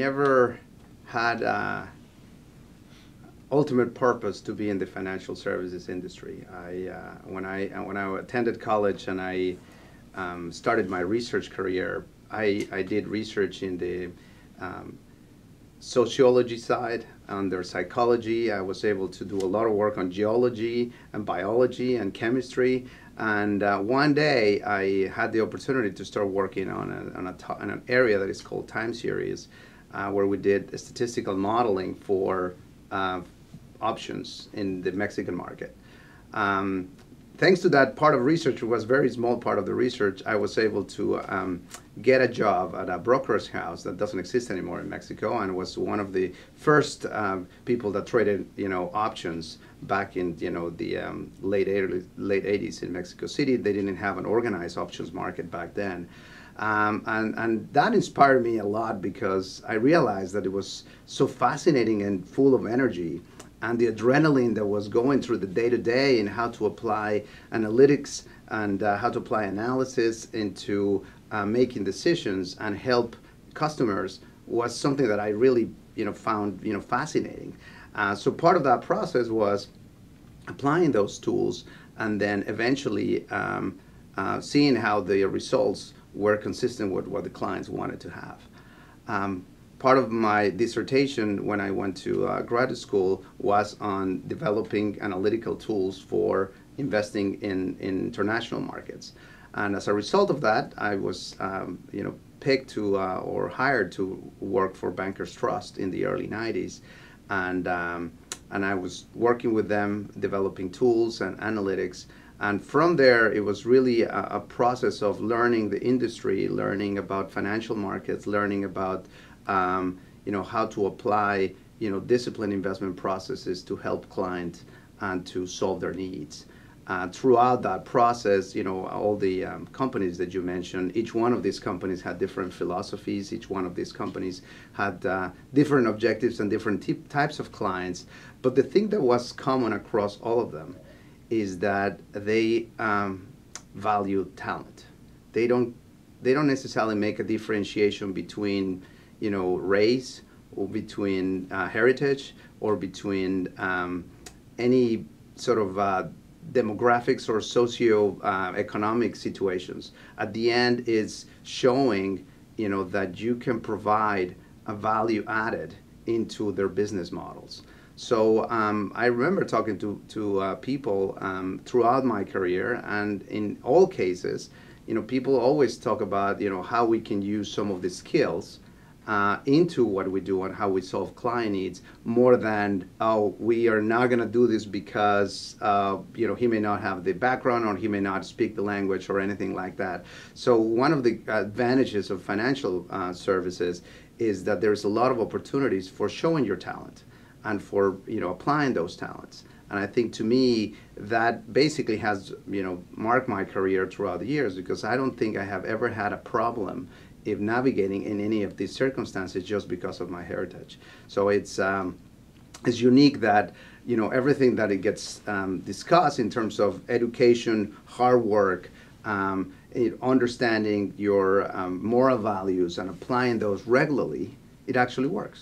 never had ultimate purpose to be in the financial services industry. When I attended college and I started my research career, I did research in the sociology side, under psychology. I was able to do a lot of work on geology and biology and chemistry. And one day I had the opportunity to start working on an area that is called time series, where we did statistical modeling for options in the Mexican market. Thanks to that part of research, it was a very small part of the research, I was able to get a job at a brokerage house that doesn't exist anymore in Mexico, and was one of the first people that traded, options back in, the late 80s in Mexico City. They didn't have an organized options market back then. And that inspired me a lot because I realized that it was so fascinating and full of energy, and the adrenaline that was going through the day-to-day and how to apply analytics and how to apply analysis into making decisions and help customers was something that I really found fascinating. So part of that process was applying those tools and then eventually seeing how the results were consistent with what the clients wanted to have. Part of my dissertation when I went to graduate school was on developing analytical tools for investing in international markets. And as a result of that, I was picked to or hired to work for Bankers Trust in the early 90s. And I was working with them, developing tools and analytics. And from there, it was really a process of learning the industry, learning about financial markets, learning about how to apply, disciplined investment processes to help clients and to solve their needs. Throughout that process, all the companies that you mentioned, each one of these companies had different philosophies. Each one of these companies had different objectives and different types of clients. But the thing that was common across all of them is that they value talent. They don't necessarily make a differentiation between race or between heritage or between any sort of demographics or socio-economic situations. At the end, it's showing that you can provide a value added into their business models. So I remember talking to people throughout my career, and in all cases, people always talk about how we can use some of the skills into what we do and how we solve client needs, more than, oh, we are not going to do this because he may not have the background or he may not speak the language or anything like that. So one of the advantages of financial services is that there's a lot of opportunities for showing your talent and for applying those talents. And I think, to me, that basically has marked my career throughout the years, because I don't think I have ever had a problem if navigating in any of these circumstances just because of my heritage. So it's unique that everything that it gets discussed in terms of education, hard work, understanding your moral values and applying those regularly, it actually works.